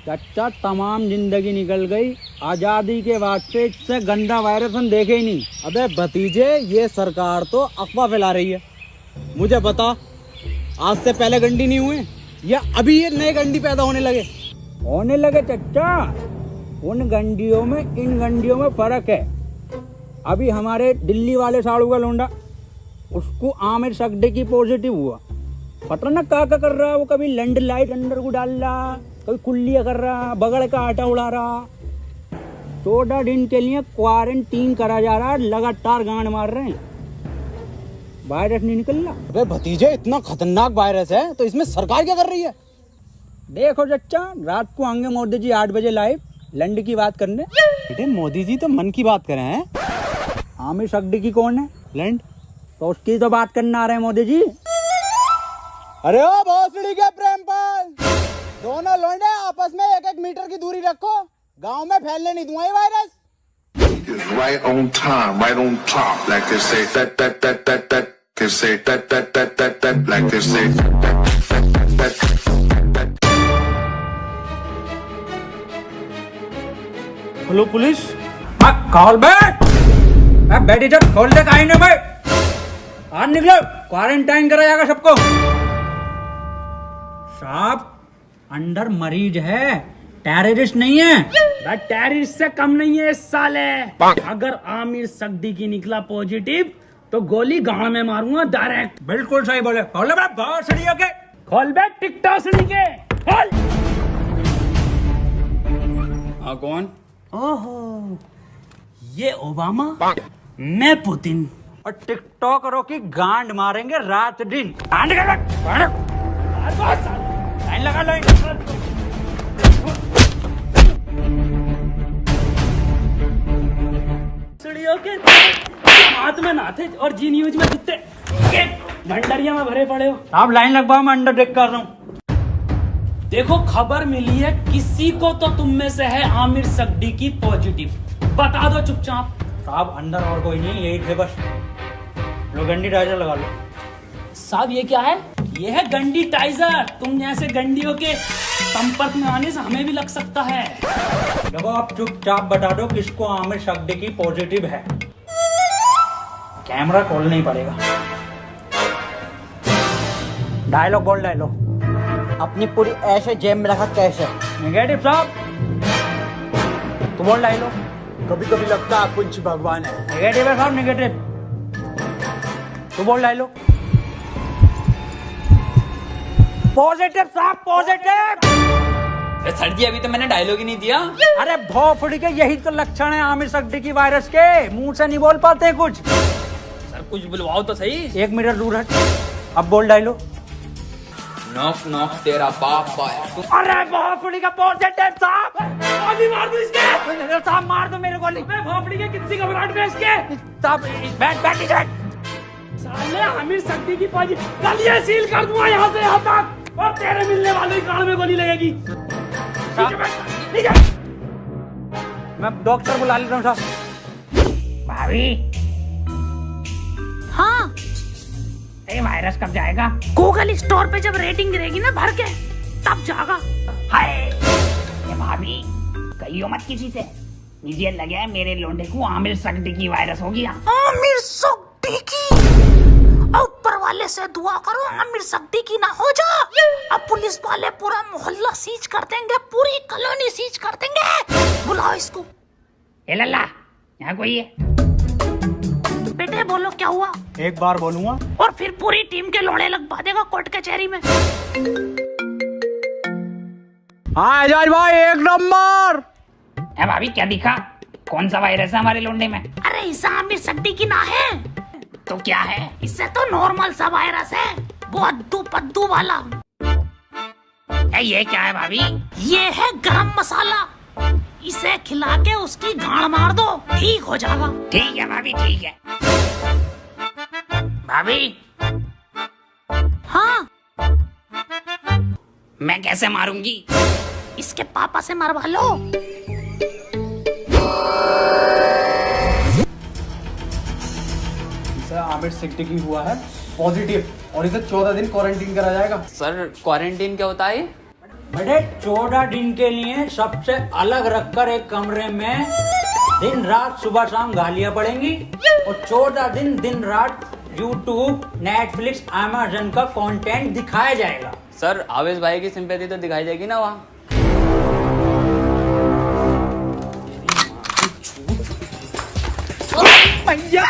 चाचा तमाम जिंदगी निकल गई, आजादी के बाद से इससे गंदा वायरस हम देखे ही नहीं। अबे भतीजे, ये सरकार तो अफवाह फैला रही है। मुझे बता, आज से पहले गंडी नहीं हुए या अभी ये नए गंडी पैदा होने लगे? चाचा, उन गंडियों में इन गंडियों में फर्क है। अभी हमारे दिल्ली वाले साड़ू का लोंडा, उसको आमिर सकदे की पॉजिटिव हुआ। पता ना क्या कर रहा है वो, कभी लैंड लाइट अंदर को डाल रहा, कभी कुल्लियाँ कर रहा, बगड़ का आटा उड़ा रहा। 14 दिन के लिए क्वारंटीन करा जा रहा है, लगातार गांड मार रहे हैं, वायरस नहीं निकल रहा। अबे भतीजे, इतना खतरनाक वायरस है तो इसमें सरकार क्या कर रही है? देखो चच्चा, रात को आएंगे मोदी जी 8 बजे लाइव लैंड की बात करने। बेटे, मोदी जी तो मन की बात करें हैं। आमिर सकदी की कौन है? लैंड। तो उसकी तो बात करने आ रहे हैं मोदी जी। अरे ओ भोसड़ी के प्रेमपाल, दोनों लौंडे आपस में 1-1 मीटर की दूरी रखो, गांव में फैलने नहीं दूंगा ये virus. Right on time, right on top, like they say that, they say that, like they say that. Hello police. खोल बैठ, बैठ इधर, खोल दे काहे ना भाई। आज निकलो, क्वारंटाइन करा जाएगा सबको। साहब, अंदर मरीज है, टेररिस्ट नहीं है। टेररिस्ट से कम नहीं है इस साले। अगर आमिर सकदी की निकला पॉजिटिव तो गोली गांव में मारूंगा डायरेक्ट। बिल्कुल सही बोले। खोल बैठ भोसड़ी के। खोल बैठ टिकटॉक के, खोल। हाँ, कौन? ओहो, ये ओबामा, मैं पुतिन। और टिकटॉकरों की गांड मारेंगे रात दिन। लाइन लगा लो। के हाथ में ना थे और जी न्यूज में कितने भंडरिया में भरे पड़े हो। आप लाइन लगवाओ, मैं अंडर टेक कर रहा हूँ। देखो, खबर मिली है किसी को तो तुम में से है आमिर सकदी की पॉजिटिव, बता दो चुपचाप। साहब, अंदर और कोई नहीं, यही थे बस। लो गंडी टाइजर लगा लो। साहब, ये क्या है? ये है गंडी टाइजर। तुम जैसे गंडियों के संपर्क में आने से हमें भी लग सकता है। देखो, आप चुपचाप बता दो किसको आमिर सकदी की पॉजिटिव है। कैमरा खोल नहीं पड़ेगा। डायलॉग बोल, डायलॉग। अपनी पूरी ऐसे जेब में रखा कैसे? नेगेटिव साहब, तू बोल डायलॉग। कभी कभी लगता है कुछ भगवान है। नेगेटिव है साहब, नेगेटिव। तू बोल डायलॉग। पॉजिटिव साहब, पॉजिटिव। सर जी, अभी तो मैंने डायलॉग ही नहीं दिया। अरे भोफड़ी के, यही तो लक्षण है आमिर सकदी की वायरस के। मुंह से नहीं बोल पाते कुछ। सर, कुछ बुलवाओ तो सही। 1 मीटर दूर है। अब बोल डायलॉग। नॉक नॉक तेरा बाप आया। अरे भोफड़ी का पॉजिटिव साहब। गोली मार दो इसके। साहब, मार दो मेरे गोली। मैं भोपड़ी के कितनी घबराहट में इसके। साहब, बैठ इधर। साले आमिर सकदी की पॉजिटिव, गलियां सील कर दूंगा यहाँ से यहाँ तक, और तेरे मिलने वालों की कान में गोली लगेगी। मैं डॉक्टर बुला लेता हूँ साहब। भाभी, हाँ, ये वायरस कब जाएगा? गूगल स्टोर पे जब रेटिंग गिरेगी ना भर के, तब जाएगा। हाय, ये भाभी, कहियो मत किसी से। मुझे लगा है मेरे लोंडे को आमिर सकदी की वायरस हो गया। आमिर सकदी की? ऊपर वाले से दुआ करो आमिर सकदी की ना हो जा। अब पुलिस वाले पूरा मोहल्ला सीज कर देंगे, पूरी कॉलोनी सीज कर देंगे। बुलाओ इसको। ए लल्ला, यहाँ कोई है? बेटे बोलो, क्या हुआ? एक बार बोलूंगा और फिर पूरी टीम के लोड़े लगवा देगा कोर्ट कचहरी में। हाँ एजाज भाई, 1 नंबर। ए भाभी, क्या दिखा? कौन सा वायरस है हमारे लोंडे में? अरे इसे आमिर सकदी की ना है तो क्या है? इससे तो नॉर्मल सा वायरस है, वो अद्दू पद्दू वाला। ये क्या है भाभी? ये है गरम मसाला। इसे खिला के उसकी गांड मार दो, ठीक हो जाएगा। ठीक है भाभी, ठीक है। भाभी, हाँ, मैं कैसे मारूंगी? इसके पापा से मरवा लो। आमिर सकदी की हुआ है पॉजिटिव और इसे 14 दिन क्वारंटीन करा जाएगा। सर, क्वारंटीन क्या होता है? बेटे 14 दिन के लिए सबसे अलग रखकर एक कमरे में दिन रात सुबह शाम गालियां पड़ेंगी और 14 दिन दिन रात यूट्यूब, नेटफ्लिक्स, अमेज़न का कंटेंट दिखाया जाएगा। सर आवेश भाई की सिंपैथी तो दिखाई जाएगी ना वहाँ। भैया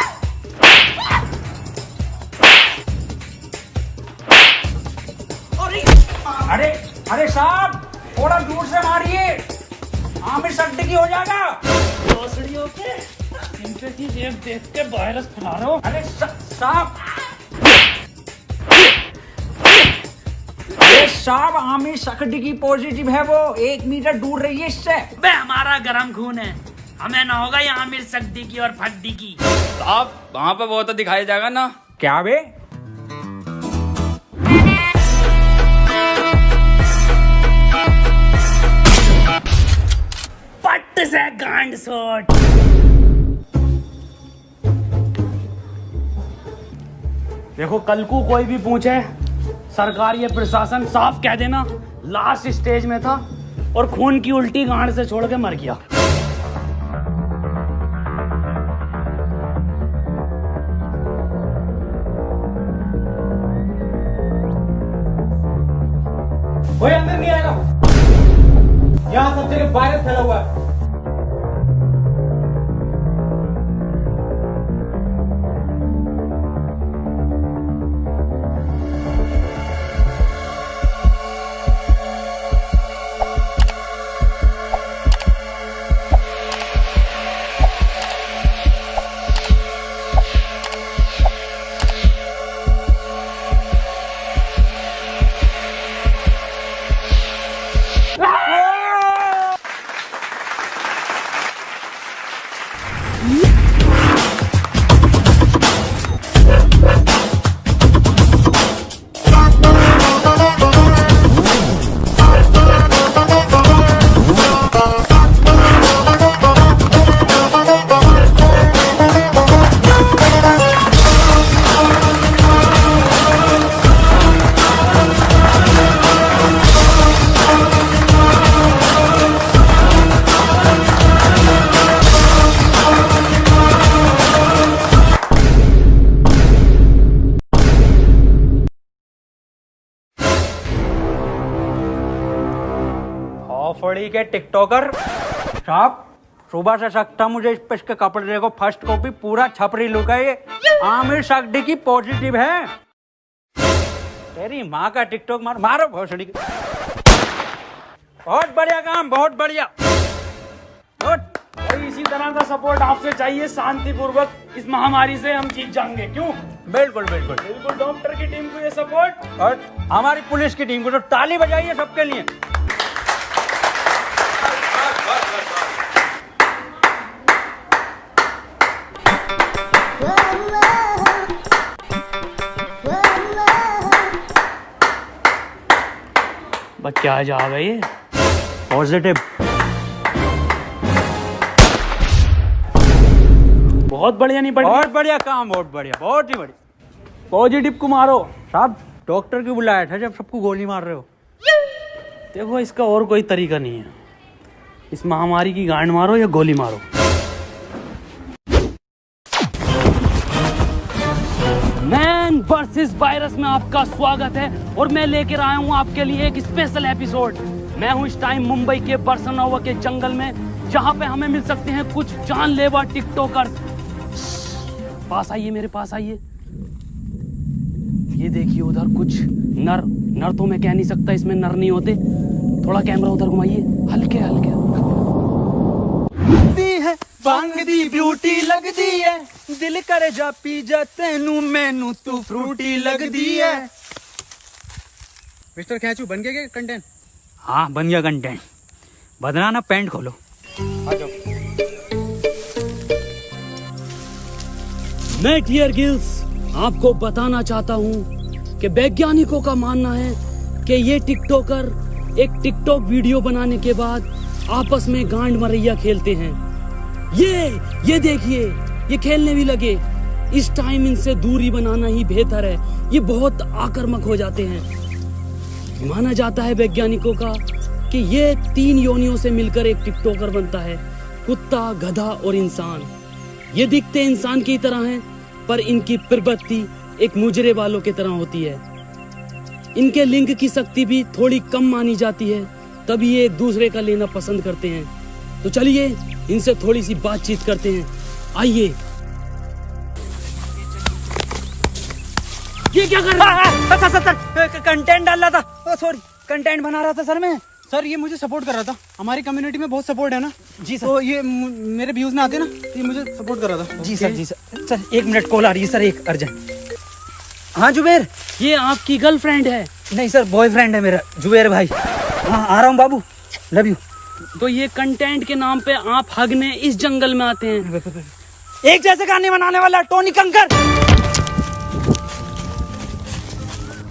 अरे अरे साहब थोड़ा दूर से मारिए, आमिर सिद्दीकी हो जाएगा। भोसड़ियों के सिंपैथी देख के वायरस फैला रहे हो। अरे साहब अरे साहब आमिर सिद्दीकी पॉजिटिव है, वो 1 मीटर दूर रहिए इससे। बे हमारा गरम खून है, हमें ना होगा ये आमिर सिद्दीकी और फद्दीकी। साहब वहाँ पे वो तो दिखाया जाएगा ना। क्या बे? पट्ट से गांड शॉट। देखो कल को कोई भी पूछे, सरकार ये प्रशासन साफ कह देना लास्ट स्टेज में था और खून की उल्टी गांड से छोड़ के मर गया। कोई अंदर नहीं आएगा, यहाँ सब जगह वायरस फैला हुआ है। फड़ी के टिकटॉकर साहब, सुबह से सकता मुझे इस पे इसके कपड़े देखो, फर्स्ट कॉपी पूरा छपरी लुक है ये। आमिर सिद्दीकी पॉजिटिव है। तेरी माँ का टिकटॉक मारो भोसड़ी की। बहुत बढ़िया काम, बहुत बढ़िया। और इसी तरह का सपोर्ट आपसे चाहिए, शांतिपूर्वक इस महामारी से हम जीत जाएंगे। क्यों? बिल्कुल बिल्कुल बिल्कुल। डॉक्टर की टीम को ये सपोर्ट और हमारी पुलिस की टीम को तो ताली बजाइए सबके लिए। बस क्या जा गई पॉजिटिव। बहुत बढ़िया। नहीं बहुत बढ़िया काम, बहुत बढ़िया, बहुत ही बढ़िया। पॉजिटिव को मारो साहब डॉक्टर क्यों बुलाया था जब सबको गोली मार रहे हो? देखो इसका और कोई तरीका नहीं है, इस महामारी की गांड मारो या गोली मारो। मैन वर्सेस वायरस में आपका स्वागत है और मैं लेकर आया हूं आपके लिए एक स्पेशल एपिसोड। मैं हूं इस टाइम मुंबई के बरसनोवा के जंगल में, जहां पे हमें मिल सकते हैं कुछ जानलेवा टिकटॉकर। पास आइए, मेरे पास आइए। ये देखिए उधर कुछ नर तो मैं कह नहीं सकता, इसमें नर नहीं होते। थोड़ा कैमरा उधर घुमाइए, हल्के हल्के। बांग दी ब्यूटी लगदी है, दिल करे जा पी जा तेनू मैनू तू फ्रूटी लगदी है। मिस्टर खैचू बन गया कंटेंट? हाँ बन गया कंटेंट। बदला ना, पैंट खोलो। आ जाओ। मैं डियर गिल्स आपको बताना चाहता हूं कि वैज्ञानिकों का मानना है कि ये टिकटॉकर एक टिकटॉक वीडियो बनाने के बाद आपस में गांड मरैया खेलते हैं। ये देखिए, ये खेलने भी लगे। इस टाइम इनसे दूरी बनाना ही बेहतर है, ये बहुत आक्रामक हो जाते हैं। माना जाता है वैज्ञानिकों का कि ये 3 योनियों से मिलकर एक टिकटॉकर बनता है, कुत्ता, गधा और इंसान। ये दिखते इंसान की तरह हैं, पर इनकी प्रवृत्ति एक मुजरे वालों की तरह होती है। इनके लिंग की शक्ति भी थोड़ी कम मानी जाती है, तभी ये एक दूसरे का लेना पसंद करते हैं। तो चलिए इनसे थोड़ी सी बातचीत करते हैं, आइए। ये क्या कर रहा है? सर कंटेंट डाल रहा था, सॉरी कंटेंट बना रहा था सर मैं। सर ये मुझे सपोर्ट कर रहा था, हमारी कम्युनिटी में बहुत सपोर्ट है ना जी सर। तो ये मेरे व्यूज में आते ना, ये मुझे सपोर्ट कर रहा था। जी सर, जी सर। सर 1 मिनट कॉल आ रही है सर, एक अर्जेंट। हाँ जुबेर। ये आपकी गर्लफ्रेंड है? नहीं सर, बॉयफ्रेंड है मेरा, जुबेर भाई। हाँ आ रहा हूँ बाबू, लव यू। तो ये कंटेंट के नाम पे आप हगने इस जंगल में आते हैं? एक जैसे गाने बनाने वाला टोनी कंकर।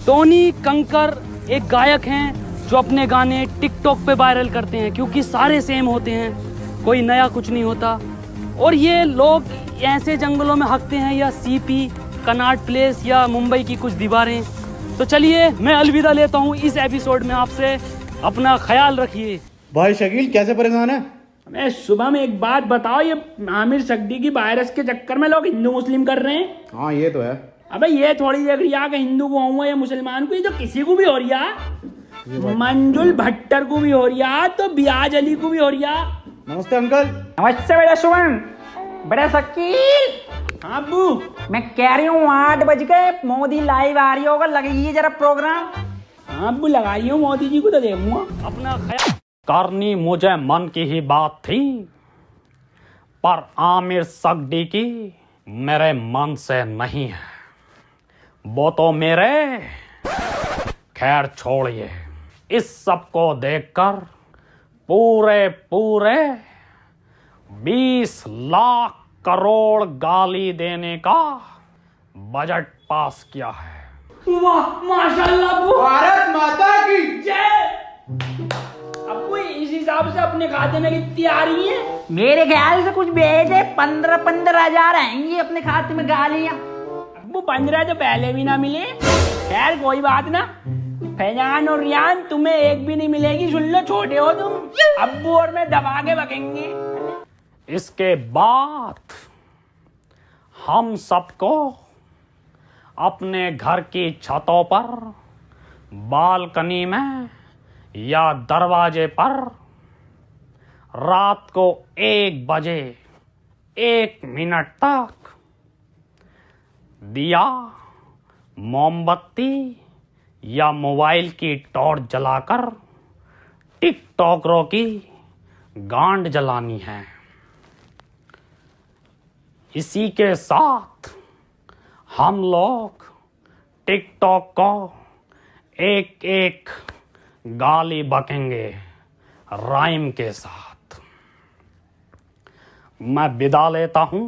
टोनी कंकर एक गायक हैं जो अपने गाने टिकटॉक पे वायरल करते हैं, क्योंकि सारे सेम होते हैं, कोई नया कुछ नहीं होता। और ये लोग ऐसे जंगलों में हकते हैं, या सीपी, कनॉट प्लेस या मुंबई की कुछ दीवारें। तो चलिए मैं अलविदा लेता हूँ इस एपिसोड में आपसे। अपना ख्याल रखिए। भाई शकील कैसे परेशान है? मैं सुबह में एक बात बताओ, ये आमिर सक्दी की वायरस के चक्कर में लोग हिंदू मुस्लिम कर रहे हैं। हाँ ये तो है। अबे ये थोड़ी देख रही है कि हिंदू को हुआ या मुसलमान को, ये तो किसी को भी हो रही है। मंजुल भट्टर को भी हो रही है, तो बियाज अली को भी हो रही है। नमस्ते अंकल। नमस्ते बेटा सुमन। बड़ा शकील। हाँ अब्बू। मैं कह रही हूँ 8 बज गए, मोदी लाइव आ रही होगा, लगाइए जरा प्रोग्राम। हाँ अब्बू लगाई हूँ, मोदी जी को तो देखूंगा। अपना ख्याल करनी मुझे मन की ही बात थी, पर आमिर सक्दी की मेरे मन से नहीं है। वो तो मेरे, खैर छोड़िए। इस सब को देखकर पूरे 20 लाख करोड़ गाली देने का बजट पास किया है। वाह माशाल्लाह अब्बू, भारत माता की जय। अब्बू इस हिसाब से अपने खाते में कितनी आ रही है? मेरे ख्याल से कुछ भेजे 15 हजार आएंगी अपने खाते में गालियां। अब्बू 15 तो पहले भी ना मिले। खैर कोई बात ना, फैजान और रियान तुम्हें एक भी नहीं मिलेगी, सुन लो, छोटे हो तुम। अब्बू और मैं दबा के बकेंगे। इसके बाद हम सबको अपने घर की छतों पर, बालकनी में या दरवाजे पर रात को 1 बजे 1 मिनट तक दिया, मोमबत्ती या मोबाइल की टॉर्च जलाकर टिकटॉकरों की गांड जलानी है। इसी के साथ हम लोग टिकटॉक को एक गाली बकेंगे राइम के साथ। मैं विदा लेता हूं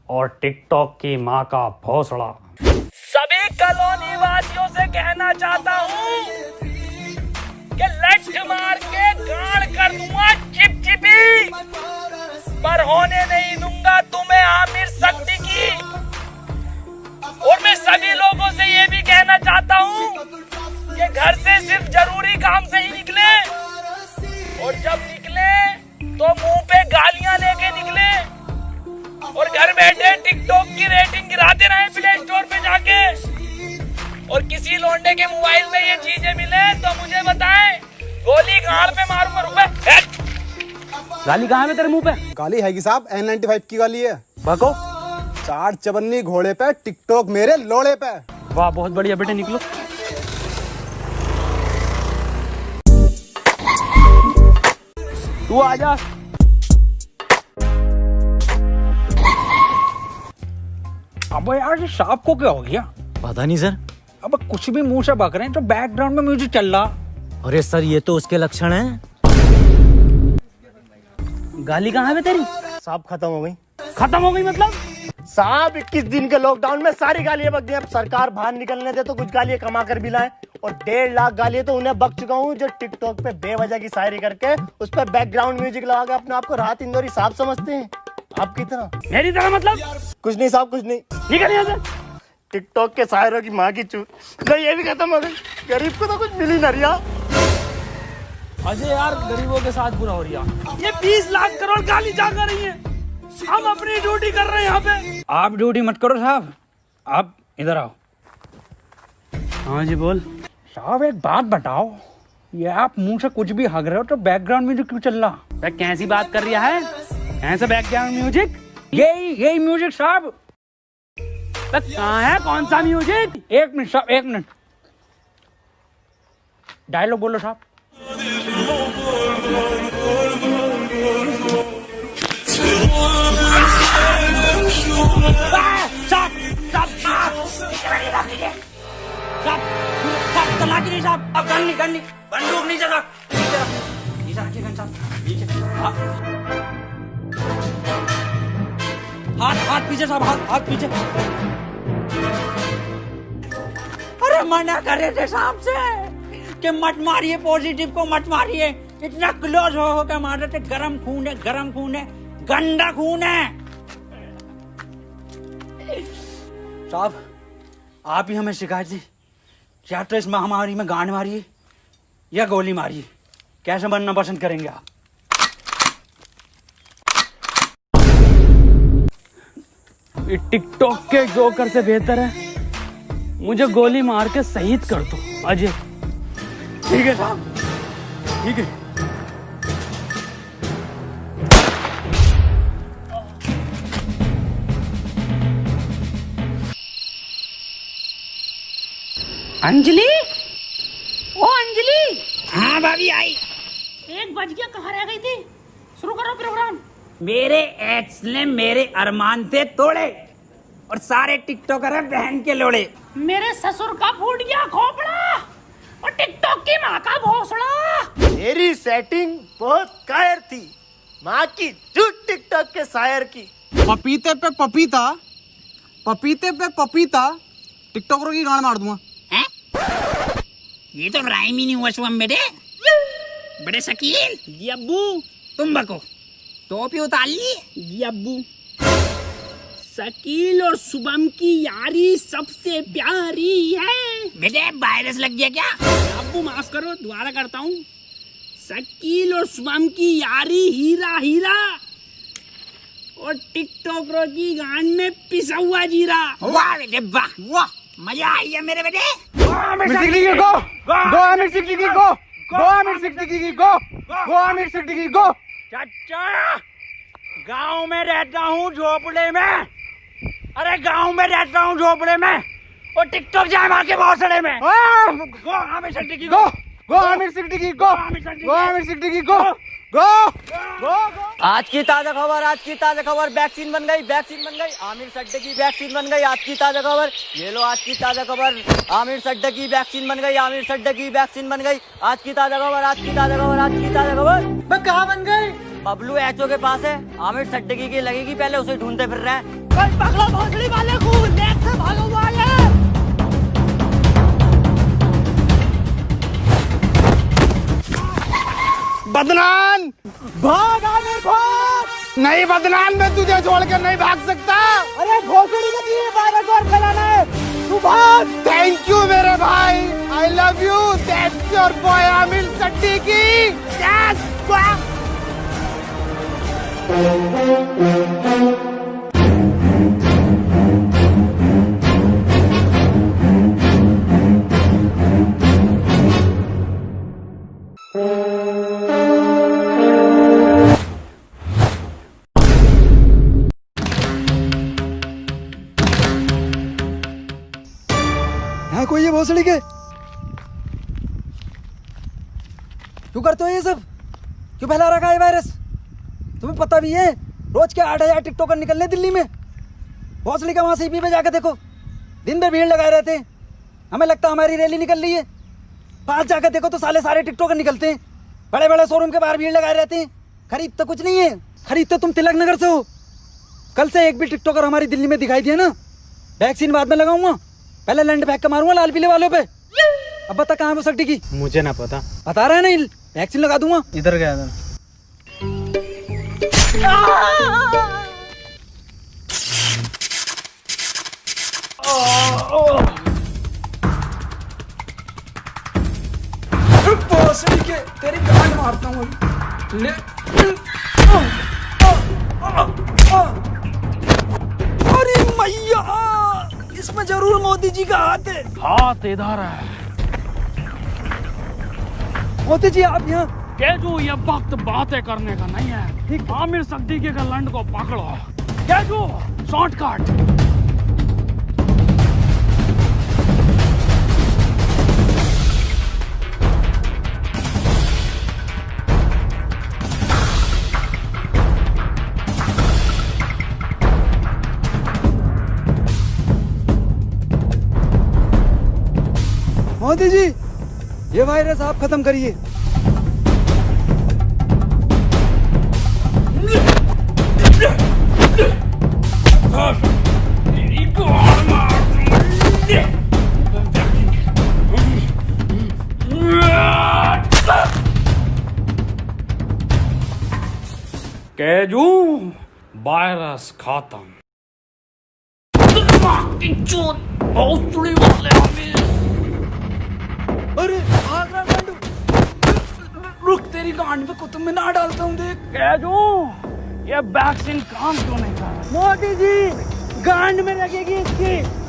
और टिकटॉक की मां का भोसड़ा सभी कॉलोनी वासियों से कहना चाहता हूं कि लठ मार के गाड़ कर दूंगा चिपचिपी, पर होने नहीं दूंगा तुम्हें आमिर सक्दी की। और मैं सभी लोगों से ये भी कहना चाहता हूँ कि घर से सिर्फ जरूरी काम से ही निकले, और जब निकले तो मुंह पे गालियां लेके निकले, और घर बैठे टिकटॉक की रेटिंग गिराते रहे प्ले स्टोर पे जाके। और किसी लौंडे के मोबाइल में ये चीजें मिले तो मुझे बताएं, गोली गाड़ पे मारूंगा। रुपए गाली कहाँ है तेरे मुंह पे? गाली है कि साहब N95 की गाली है। भको। 4 चवन्नी घोड़े पे, टिकटॉक मेरे लोड़े पे। वाह बहुत बढ़िया बेटे, निकलो। तू आजा। अब यार ये सांप को क्या हो गया? पता नहीं सर। अब कुछ भी मुंह से बक रहे हैं, तो बैकग्राउंड में म्यूजिक चल रहा। अरे सर ये तो उसके लक्षण हैं। गाली कहाँ है तेरी? साहब खत्म हो गई। खत्म हो गई मतलब? साहब 21 दिन के लॉकडाउन में सारी गालियां बक गई। अब सरकार बाहर निकलने दे तो कुछ गालियां कमा कर भी लाए, और 1.5 लाख गालियां तो उन्हें बक चुका हूँ जो टिकटॉक पे बेवजह की शायरी करके उस पर बैकग्राउंड म्यूजिक लगा के अपने आप को राहत इंदौरी साहब समझते हैं। आपकी तरह। मेरी तरह मतलब? कुछ नहीं साहब, कुछ नहीं। निकल यहाँ से। टिकटॉक के शायरों की माँ की चूत। नहीं ये भी खत्म हो गई, गरीब को तो कुछ मिली ना रिया। अजय यार गरीबों के साथ बुरा हो रही है। ये 20 लाख करोड़ गाली जा कर रही है, हम अपनी ड्यूटी कर रहे हैं यहाँ पे। आप ड्यूटी मत करो साहब, आप इधर आओ। हाँ जी बोल। साहब एक बात बताओ, ये आप मुंह से कुछ भी हग रहे हो तो बैकग्राउंड म्यूजिक क्यों चल रहा? कैसी बात कर रहा है? ऐसा बैकग्राउंड म्यूजिक? यही म्यूजिक साहब। कहाँ है, कौन सा म्यूजिक? एक मिनट साहब, एक मिनट। डायलॉग बोलो साहब। अब गन नहीं बंदूक नहीं चला। हाथ पीछे साहब, हाथ पीछे। अरे मना कर रहे थे साहब से कि मत मारिए, पॉजिटिव को मत मारिए। इतना क्लोज हो के मार रहे थे। गरम खून है, गंदा खून है। साहब आप ही हमें शिकायत दी, या तो इस महामारी में गांड मारिए या गोली मारिए, कैसे बनना पसंद करेंगे आप? ये टिकटॉक के जोकर से बेहतर है मुझे गोली मार के शहीद कर दो अजय। ठीक है साहब, ठीक है। अंजलि, ओ अंजलि। हाँ भाभी आई। 1 बज गया, कहाँ रह गई थी? शुरू करो प्रोग्राम। मेरे एक्स ने मेरे अरमान से तोड़े और सारे टिकटॉकर बहन के लोड़े। मेरे ससुर का फूट गया खोपड़ा और टिकटॉक की माँ का भोसड़ा। मेरी सेटिंग बहुत कायर थी, माँ की झूठ टिकटॉक के शायर की। पपीते पे पपीता, पपीते पे पपीता, टिकटॉकरों की गांड मार दूंगा। ये तो राइम ही नहीं हुआ शुभम बेटे। बड़े शकील जी अब्बू, तुम बको टोपी उतार ली जी अब्बू। शकील और शुभम की यारी सबसे प्यारी है। बेटे वायरस लग गया क्या? अब्बू माफ करो, दोबारा करता हूँ। शकील और शुभम की यारी हीरा हीरा और टिकटॉकरों की गांड में पिसा हुआ जीरा। वाह बेटे वाह, वाह मजा आई है मेरे बेटे। चाचा गांव में रहता हूँ झोपड़े में। अरे गांव में रहता हूँ झोपड़े में और टिकटॉक जाए मार के भौसड़े में। गो आमिर सिद्दीकी गो, गो आमिर सिद्दीकी गो, गो आमिर सिद्दीकी गो, गो गो। आज की ताजा खबर, वैक्सीन बन गई, आमिर सिद्दीकी वैक्सीन बन गई। आज की ताजा खबर, ये लो आज की ताजा खबर, आमिर सिद्दीकी वैक्सीन बन गई, आमिर सिद्दीकी वैक्सीन बन गई। आज की ताजा खबर। मैं कहाँ बन गई? बबलू एचओ के पास है, आमिर सिद्दीकी की लगेगी, पहले उसे ढूंढते फिर रहे हैं। पकड़ो भोसड़ी वाले को, लेक से भागो हुआ है। बदनाम भाग, आमिर भाग। नहीं बदनाम, मैं तुझे छोड़कर नहीं भाग सकता। अरे भोसड़ी का दिए वायरस और फैलाना है, तू भाग। थैंक यू मेरे भाई, I love you. That's your boy Aamir Siddiqui. Yes यहाँ कोई है भोसड़ी के? क्यों करते हो ये सब? क्यों फैला रखा है वायरस? तुम्हें पता भी है रोज के 8,000 टिकटॉकर निकलने दिल्ली में। भोसड़ी का वहां सीपी पे जाकर देखो, दिन भर भीड़ लगाए रहते हैं। हमें लगता है हमारी रैली निकल रही है। पास जाकर देखो तो सारे टिकटॉकर निकलते हैं। बड़े बड़े शोरूम के बाहर भीड़ लगाए रहते हैं। खरीद तो कुछ नहीं है, खरीद तो तुम तिलक नगर से हो। कल से एक भी टिकटॉकर हमारी दिल्ली में दिखाई दिया ना, वैक्सीन बाद में लगाऊंगा, पहले लैंड फेंक के मारूंगा लाल पीले वालों पे। अब बता कहाँ है वो सिद्दीकी? मुझे ना पता। बता रहा है नहीं, वैक्सीन लगा दूंगा। इधर गया था। तेरी गांड मारता हूँ ले। अरे मैया, इसमें जरूर मोदी जी का हाथ है। हाथ इधर है। मोदी जी आप यहाँ। केजू, ये वक्त बातें करने का नहीं है। आमिर सिद्दीकी के लंड को पकड़ो। केजू, शॉर्टकट। मोदी जी, ये वायरस आप खत्म करिए। केजू, वायरस खत्म। अरे भाग रहा गांडू। रुक, तेरी गांड पे कुतुब मीनार डालता हूँ देख। केजू, ये वैक्सीन काम क्यों नहीं कर रहा? मोदी जी, गांड में लगेगी इसकी।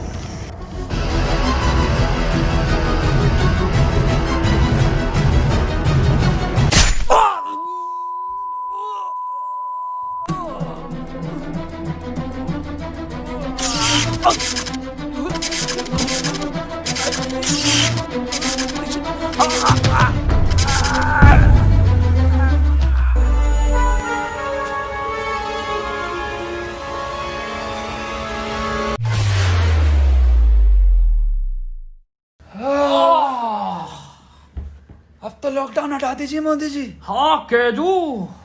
अब तो लॉकडाउन हटा दीजिए मोदी जी। हाँ केजू,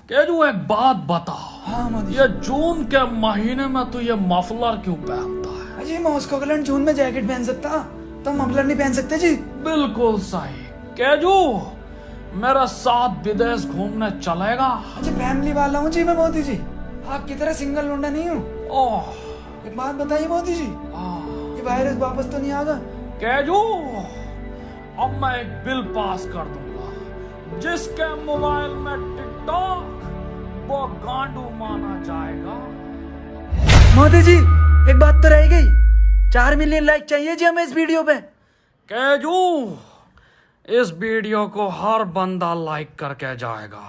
केजू एक बात बता। हाँ मोदी ये जून के महीने में तू ये मफलर क्यों पहनता है? जी, मैं उसको अगले जून में जैकेट पहन सकता, तो मफलर नहीं पहन सकते जी। बिल्कुल सही। केजू, मेरे साथ विदेश घूमने चलेगा? अच्छा, फैमिली वाला हूँ जी मैं मोदी जी, आपकी तरह सिंगल लौंडा नहीं हूँ। ओह, एक बात बताइए मोदी जी, ये वायरस वापस तो नहीं आगा? केजू, अब मैं एक बिल पास कर दूंगा जिसके मोबाइल में टिकटॉक वो गांडू माना जाएगा। मोदी जी, एक बात तो रह गई, 4 मिलियन लाइक चाहिए जी हमें इस वीडियो पे। केजू, इस वीडियो को हर बंदा लाइक करके जाएगा।